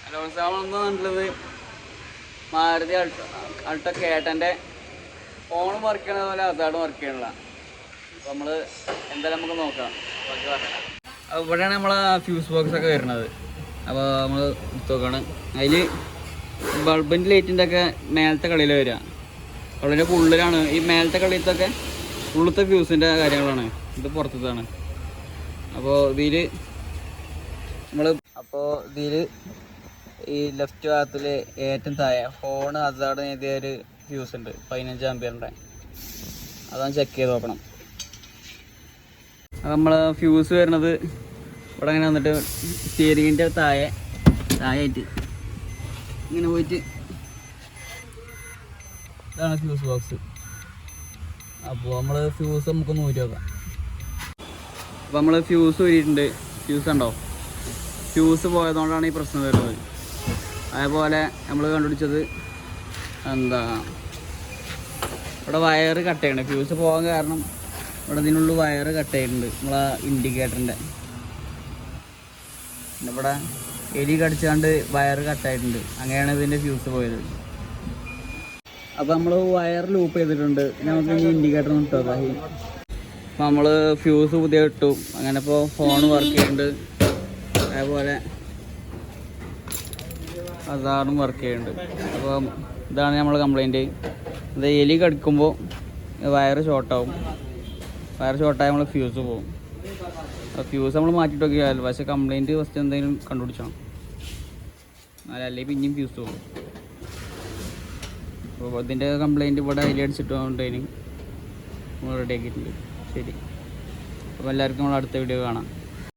അലോൺസാണെന്നുള്ളത് Maruti Alto കേട്ടൻ്റെ ഫോണും work ചെയ്യണ പോലെ അസാഡും വർക്ക് ചെയ്യണില്ല. അപ്പോൾ നമ്മൾ എന്തായാലും നമുക്ക് നോക്കാം. അപ്പോൾ ഇവിടെയാണ് നമ്മളെ ഫ്യൂസ് ബോക്സ് ഒക്കെ വരുന്നത്. അപ്പോൾ നമ്മൾ നോക്കുകയാണ്, അതിൽ ബൾബിൻ്റെ ലൈറ്റിൻ്റെ ഒക്കെ മേലത്തെ കളിയിൽ വരിക. വളരെ ഉള്ളിലാണ് ഈ മേലത്തെ കളിയത്തൊക്കെ ഉള്ളത്തെ ഫ്യൂസിൻ്റെ കാര്യങ്ങളാണ്. ഇത് പുറത്തതാണ്. അപ്പോൾ ഇതിൽ ഈ ലെഫ്റ്റ് ഭാഗത്തിൽ ഏറ്റവും താഴെ ഹോൺ ഹസാർഡ് എഴുതിയ ഒരു ഫ്യൂസ് ഉണ്ട്, 15 ആമ്പിയറിൻ്റെ. അതാണ് ചെക്ക് ചെയ്ത് നോക്കണം. അത് നമ്മൾ ഫ്യൂസ് വരുന്നത് ഇവിടെ അങ്ങനെ വന്നിട്ട് സ്റ്റിയറിങ്ങിൻ്റെ താഴെയായിട്ട് ഇങ്ങനെ പോയിട്ട് ഇതാണ് ഫ്യൂസ് ബോക്സ്. അപ്പോൾ നമ്മൾ ഫ്യൂസ് നമുക്കൊന്ന് ഊരി നോക്കാം. അപ്പോൾ നമ്മൾ ഫ്യൂസ് ഊരിയിട്ടുണ്ട്. ഫ്യൂസ് ഉണ്ടോ? ഫ്യൂസ് പോയതുകൊണ്ടാണ് ഈ പ്രശ്നം വരുന്നത്. അതേപോലെ നമ്മൾ കണ്ടുപിടിച്ചത് ഇവിടെ വയറ് കട്ട് ചെയ്യണം. ഫ്യൂസ് പോകാൻ കാരണം ഇവിടെ ഇതിനുള്ളിൽ വയറ് കട്ട് ചെയ്തിട്ടുണ്ട്, നമ്മളെ ഇൻഡിക്കേറ്ററിൻ്റെ. പിന്നെ ഇവിടെ എലി കടിച്ചാണ്ട് വയറ് കട്ടായിട്ടുണ്ട്. അങ്ങനെയാണ് ഇതിൻ്റെ ഫ്യൂസ് പോയത്. അപ്പോൾ നമ്മൾ വയർ ലൂപ്പ് ചെയ്തിട്ടുണ്ട്. നമുക്ക് ഇനി ഇൻഡിക്കേറ്റർ ഒന്ന് ഇട്ടോ. അപ്പോൾ നമ്മൾ ഫ്യൂസ് പുതിയ ഇട്ടു. അങ്ങനെ ഇപ്പോൾ ഫോൺ വർക്ക് ചെയ്യുന്നുണ്ട്. അതേപോലെ അസാറും വർക്ക് ചെയ്യുന്നുണ്ട്. അപ്പോൾ ഇതാണ് നമ്മൾ കംപ്ലൈൻറ്റ്. ഇത് എലി കടിക്കുമ്പോൾ വയറ് ഷോർട്ടാവും. വയർ ഷോർട്ടായി നമ്മൾ ഫ്യൂസ് പോകും. അപ്പോൾ ഫ്യൂസ് നമ്മൾ മാറ്റിയിട്ട് നോക്കിയാൽ, പക്ഷേ കംപ്ലൈൻറ്റ് ഫസ്റ്റ് എന്തെങ്കിലും കണ്ടുപിടിച്ചണം, അല്ലെങ്കിൽ പിന്നെയും ഫ്യൂസ് പോകും. അപ്പോൾ ഇതിൻ്റെ കംപ്ലൈൻറ്റ് ഇവിടെ അതിൽ അടിച്ചിട്ടുകൊണ്ടതിന് നമ്മൾ റെഡിയാക്കിയിട്ടുണ്ട്. ശരി, അപ്പോൾ എല്ലാവർക്കും നമ്മൾ അടുത്ത വീഡിയോ കാണാം.